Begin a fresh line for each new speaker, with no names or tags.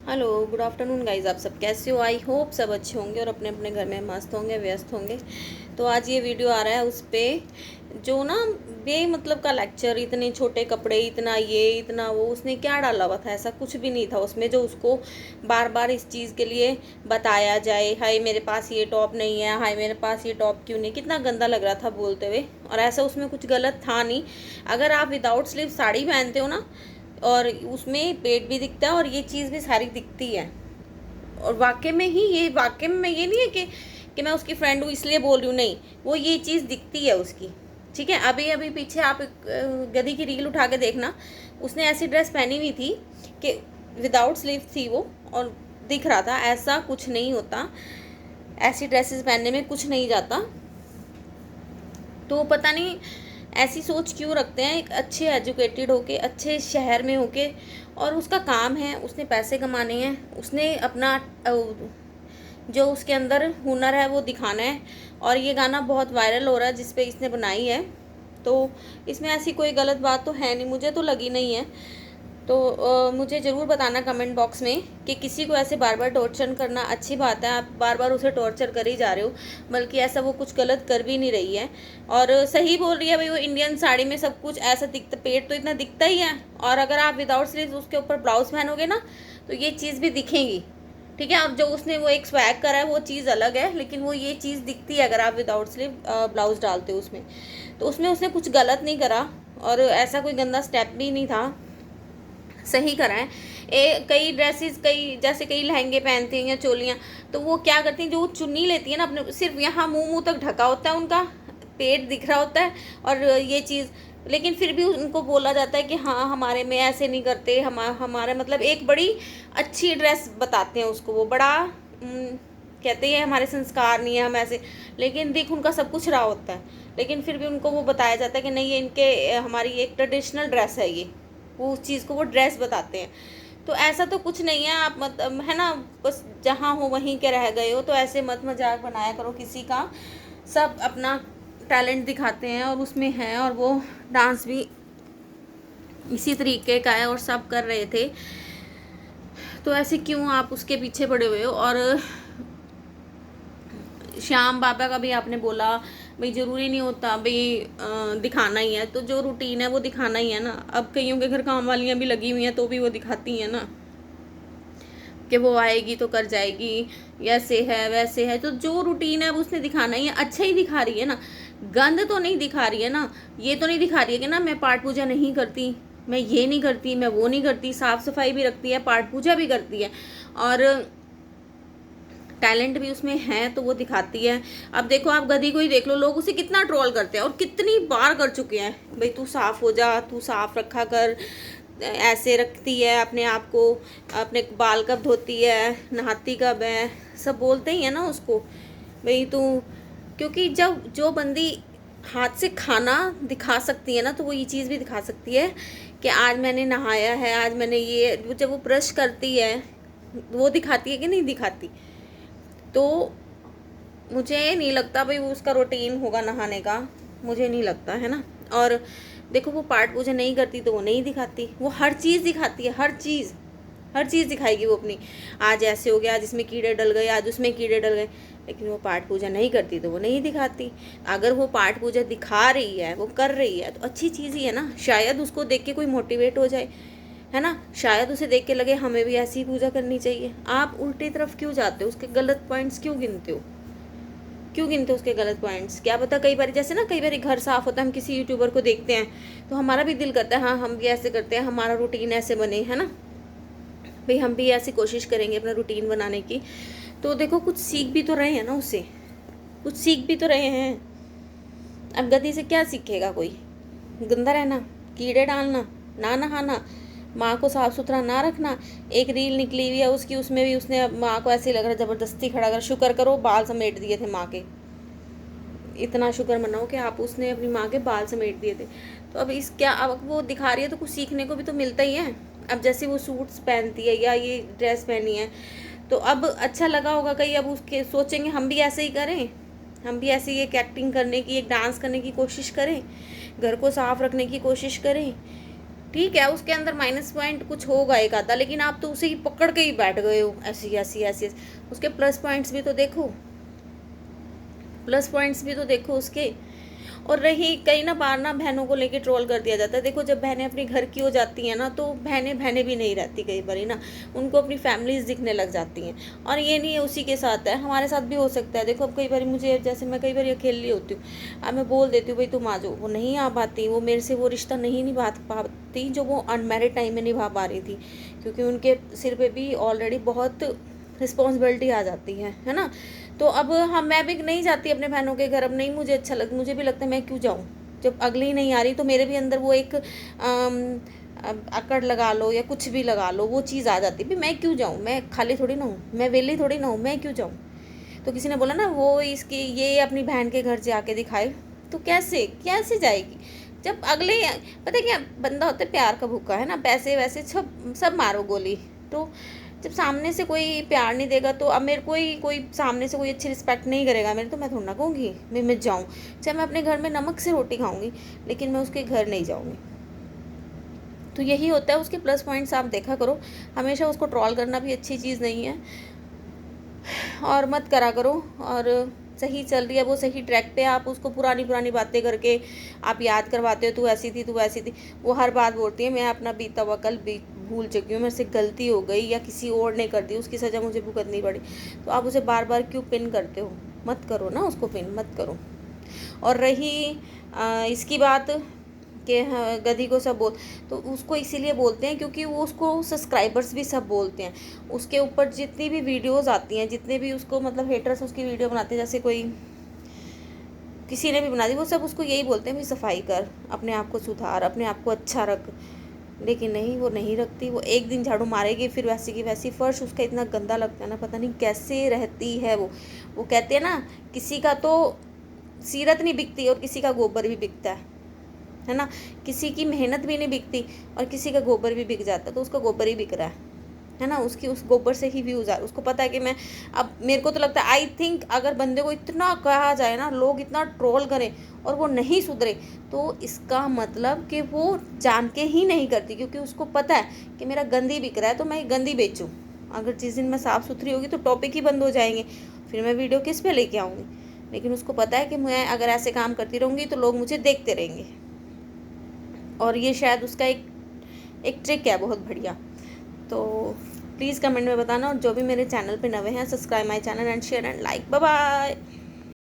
Hello, good afternoon guys. आप सब कैसे हो? आई होप सब अच्छे होंगे और अपने अपने घर में मस्त होंगे, व्यस्त होंगे। तो आज ये वीडियो आ रहा है उस पर जो ना मतलब का लेक्चर, इतने छोटे कपड़े, इतना ये इतना वो, उसने क्या डाला हुआ था? ऐसा कुछ भी नहीं था उसमें जो उसको बार बार इस चीज़ के लिए बताया जाए। हाय मेरे पास ये टॉप नहीं है, हाय मेरे पास ये टॉप क्यों नहीं। कितना गंदा लग रहा था बोलते हुए। और ऐसा उसमें कुछ गलत था नहीं। अगर आप विदाउट स्लीव साड़ी पहनते हो ना, और उसमें पेट भी दिखता है और ये चीज़ भी सारी दिखती है। और वाकई में ही ये, वाकई में ये नहीं है कि मैं उसकी फ्रेंड हूँ इसलिए बोल रही हूँ, नहीं, वो ये चीज़ दिखती है उसकी। ठीक है, अभी अभी पीछे आप गधी की रील उठा के देखना, उसने ऐसी ड्रेस पहनी हुई थी कि विदाउट स्लीव थी वो, और दिख रहा था। ऐसा कुछ नहीं होता, ऐसी ड्रेसेस पहनने में कुछ नहीं जाता। तो पता नहीं ऐसी सोच क्यों रखते हैं। एक अच्छे एजुकेटेड होके, अच्छे शहर में होके, और उसका काम है, उसने पैसे कमाने हैं, उसने अपना जो उसके अंदर हुनर है वो दिखाना है। और ये गाना बहुत वायरल हो रहा है जिस पे इसने बनाई है, तो इसमें ऐसी कोई गलत बात तो है नहीं, मुझे तो लगी नहीं है। तो मुझे ज़रूर बताना कमेंट बॉक्स में कि किसी को ऐसे बार बार टॉर्चर करना अच्छी बात है? आप बार बार उसे टॉर्चर कर ही जा रहे हो, बल्कि ऐसा वो कुछ गलत कर भी नहीं रही है। और सही बोल रही है भाई, वो इंडियन साड़ी में सब कुछ ऐसा दिखता, पेट तो इतना दिखता ही है। और अगर आप विदाउट स्लीव उसके ऊपर ब्लाउज पहनोगे ना, तो ये चीज़ भी दिखेगी। ठीक है, अब जो उसने वो एक स्वैग करा है वो चीज़ अलग है, लेकिन वो ये चीज़ दिखती है अगर आप विदाउट स्लीव ब्लाउज डालते हो उसमें। तो उसमें उसने कुछ गलत नहीं करा, और ऐसा कोई गंदा स्टेप भी नहीं था, सही करा है। कई ड्रेसेस, कई जैसे कई लहंगे पहनते हैं या चोलियाँ, तो वो क्या करती हैं, जो चुन्नी लेती है ना अपने, सिर्फ यहाँ मुंह तक ढका होता है उनका, पेट दिख रहा होता है और ये चीज़, लेकिन फिर भी उनको बोला जाता है कि हाँ हमारे में ऐसे नहीं करते। हमारे मतलब एक बड़ी अच्छी ड्रेस बताते हैं उसको, वो बड़ा कहते हैं हमारे संस्कार नहीं है, हम ऐसे, लेकिन देख उनका सब कुछ रहा होता है, लेकिन फिर भी उनको वो बताया जाता है कि नहीं, ये इनके हमारी एक ट्रेडिशनल ड्रेस है ये, वो उस चीज़ को वो ड्रेस बताते हैं। तो ऐसा तो कुछ नहीं है, आप मत, है ना, बस जहाँ हो वहीं के रह गए हो, तो ऐसे मत मजाक बनाया करो किसी का। सब अपना टैलेंट दिखाते हैं और उसमें है, और वो डांस भी इसी तरीके का है और सब कर रहे थे। तो ऐसे क्यों आप उसके पीछे पड़े हुए हो? और श्याम बाबा का भी आपने बोला भाई, ज़रूरी नहीं होता भाई दिखाना ही है, तो जो रूटीन है वो दिखाना ही है ना। अब कईयों के घर काम वालियाँ भी लगी हुई हैं तो भी वो दिखाती हैं ना, कि वो आएगी तो कर जाएगी, ऐसे है वैसे है, तो जो रूटीन है वो उसने दिखाना ही है। अच्छा ही दिखा रही है ना, गंद तो नहीं दिखा रही है ना। ये तो नहीं दिखा रही है कि ना मैं पाठ पूजा नहीं करती, मैं ये नहीं करती, मैं वो नहीं करती, साफ सफाई भी रखती है, पाठ पूजा भी करती है, और टैलेंट भी उसमें है, तो वो दिखाती है। अब देखो, आप गधी को ही देख लो, लोग उसे कितना ट्रोल करते हैं और कितनी बार कर चुके हैं, भाई तू साफ हो जा, तू साफ रखा कर, ऐसे रखती है अपने आप को, अपने बाल कब धोती है, नहाती कब है, सब बोलते ही है ना उसको, भाई तू। क्योंकि जब जो बंदी हाथ से खाना दिखा सकती है ना, तो वो ये चीज़ भी दिखा सकती है कि आज मैंने नहाया है, आज मैंने ये, जब वो ब्रश करती है वो दिखाती है कि नहीं दिखाती। तो मुझे नहीं लगता भाई वो उसका रूटीन होगा नहाने का, मुझे नहीं लगता, है ना। और देखो, वो पाठ पूजा नहीं करती तो वो नहीं दिखाती, वो हर चीज़ दिखाती है, हर चीज़ दिखाएगी वो अपनी। आज ऐसे हो गया, आज इसमें कीड़े डल गए, आज उसमें कीड़े डल गए, लेकिन वो पाठ पूजा नहीं करती तो वो नहीं दिखाती। अगर वो पाठ पूजा दिखा रही है, वो कर रही है, तो अच्छी चीज़ ही है ना। शायद उसको देख के कोई मोटिवेट हो जाए, है ना, शायद उसे देख के लगे हमें भी ऐसी पूजा करनी चाहिए। आप उल्टी तरफ क्यों जाते हो? उसके गलत पॉइंट्स क्यों गिनते हो? क्यों गिनते हो उसके गलत पॉइंट्स? क्या पता, कई बार जैसे ना, कई बार घर साफ होता है, हम किसी यूट्यूबर को देखते हैं तो हमारा भी दिल करता है हाँ हम भी ऐसे करते हैं, हमारा रूटीन ऐसे बने, है ना भाई, हम भी ऐसी कोशिश करेंगे अपना रूटीन बनाने की। तो देखो, कुछ सीख भी तो रहे हैं ना उससे, कुछ सीख भी तो रहे हैं। अब गधी से क्या सीखेगा कोई? गंदा रहना, कीड़े डालना, ना नहाना, माँ को साफ सुथरा ना रखना। एक रील निकली हुई है उसकी, उसमें भी उसने माँ को ऐसे लग रहा है ज़बरदस्ती खड़ा कर, शुक्र करो बाल समेट दिए थे माँ के, इतना शुक्र मनाओ कि आप उसने अपनी माँ के बाल समेट दिए थे। तो अब इस क्या, अब वो दिखा रही है तो कुछ सीखने को भी तो मिलता ही है। अब जैसे वो सूट्स पहनती है या ये ड्रेस पहनी है, तो अब अच्छा लगा होगा कहीं, अब उसके सोचेंगे हम भी ऐसे ही करें, हम भी ऐसे ही एक एक्टिंग करने की, एक डांस करने की कोशिश करें, घर को साफ रखने की कोशिश करें। ठीक है, उसके अंदर माइनस पॉइंट कुछ होगा एक आधा, लेकिन आप तो उसे ही पकड़ के ही बैठ गए हो ऐसी ऐसी ऐसी ऐसी। उसके प्लस पॉइंट्स भी तो देखो, प्लस पॉइंट्स भी तो देखो उसके। और रही कई ना बार ना बहनों को लेके ट्रोल कर दिया जाता है। देखो जब बहनें अपनी घर की हो जाती हैं ना, तो बहनें बहनें भी नहीं रहती कई बार ना, उनको अपनी फैमिलीज दिखने लग जाती हैं। और ये नहीं है उसी के साथ है, हमारे साथ भी हो सकता है। देखो अब कई बार मुझे, जैसे मैं कई बार अकेली होती हूँ, अब मैं बोल देती हूँ भाई तुम आ जाओ, वो नहीं आ पाती, वो मेरे से वो रिश्ता नहीं निभा पाती जो वो अनमैरिड टाइम में निभा पा रही थी, क्योंकि उनके सिर पे भी ऑलरेडी बहुत रिस्पॉन्सिबिलिटी आ जाती है ना। तो अब हम, मैं भी नहीं जाती अपने बहनों के घर, अब नहीं मुझे अच्छा मुझे भी लगता है मैं क्यों जाऊँ, जब अगली ही नहीं आ रही। तो मेरे भी अंदर वो एक अकड़ लगा लो या कुछ भी लगा लो, वो चीज़ आ जाती है भी मैं क्यों जाऊँ, मैं खाली थोड़ी ना हूँ, मैं वेली थोड़ी ना हूँ, मैं क्यों जाऊँ। तो किसी ने बोला ना वो इसकी ये अपनी बहन के घर जाके दिखाए, तो कैसे कैसे जाएगी जब अगले, पता है क्या बंदा होता है प्यार का भूखा, है ना, पैसे वैसे सब सब मारो गोली। तो जब सामने से कोई प्यार नहीं देगा, तो अब मेरे कोई सामने से कोई अच्छी रिस्पेक्ट नहीं करेगा मेरे, तो मैं थोड़ा ना कहूँगी मैं जाऊँ। चाहे मैं अपने घर में नमक से रोटी खाऊंगी, लेकिन मैं उसके घर नहीं जाऊँगी। तो यही होता है, उसके प्लस पॉइंट्स आप देखा करो। हमेशा उसको ट्रॉल करना भी अच्छी चीज़ नहीं है, और मत करा करो। और सही चल रही है वो, सही ट्रैक पे, आप उसको पुरानी पुरानी बातें करके आप याद करवाते हो, तू ऐसी थी, तू ऐसी थी। वो हर बात बोलती है मैं अपना बीता हुआ कल भूल चुकी हूँ, मेरे से गलती हो गई या किसी और ने कर दी, उसकी सज़ा मुझे भुगतनी पड़ी। तो आप उसे बार बार क्यों पिन करते हो, मत करो ना उसको पिन, मत करो। और रही इसकी बात कि हाँ, गधी को सब बोल, तो उसको इसीलिए बोलते हैं क्योंकि वो उसको सब्सक्राइबर्स भी सब बोलते हैं। उसके ऊपर जितनी भी वीडियोस आती हैं, जितने भी उसको मतलब हेटर्स उसकी वीडियो बनाते हैं, जैसे कोई किसी ने भी बना दी, वो सब उसको यही बोलते हैं भाई सफाई कर, अपने आप को सुधार, अपने आप को अच्छा रख। लेकिन नहीं, वो नहीं रखती। वो एक दिन झाड़ू मारेगी, फिर वैसी की वैसी। फर्श उसका इतना गंदा लगता है ना, पता नहीं कैसे रहती है वो कहते हैं ना, किसी का तो सीरत नहीं बिकती और किसी का गोबर भी बिकता है ना। किसी की मेहनत भी नहीं बिकती और किसी का गोबर भी बिक जाता है, तो उसका गोबर ही बिक रहा है ना। उसकी उस गोबर से ही व्यूज़ आ रहे, उसको पता है कि मैं, अब मेरे को तो लगता है, आई थिंक अगर बंदे को इतना कहा जाए ना, लोग इतना ट्रोल करें और वो नहीं सुधरे, तो इसका मतलब कि वो जान के ही नहीं करती, क्योंकि उसको पता है कि मेरा गंदी बिक रहा है तो मैं गंदी बेचूँ। अगर जिस दिन मैं साफ़ सुथरी होगी तो टॉपिक ही बंद हो जाएंगे, फिर मैं वीडियो किस पे लेके आऊँगी। लेकिन उसको पता है कि मैं अगर ऐसे काम करती रहूँगी तो लोग मुझे देखते रहेंगे, और ये शायद उसका एक ट्रिक है बहुत बढ़िया। तो प्लीज़ कमेंट में बताना, और जो भी मेरे चैनल पे नए हैं, subscribe my channel and share and like. Bye bye.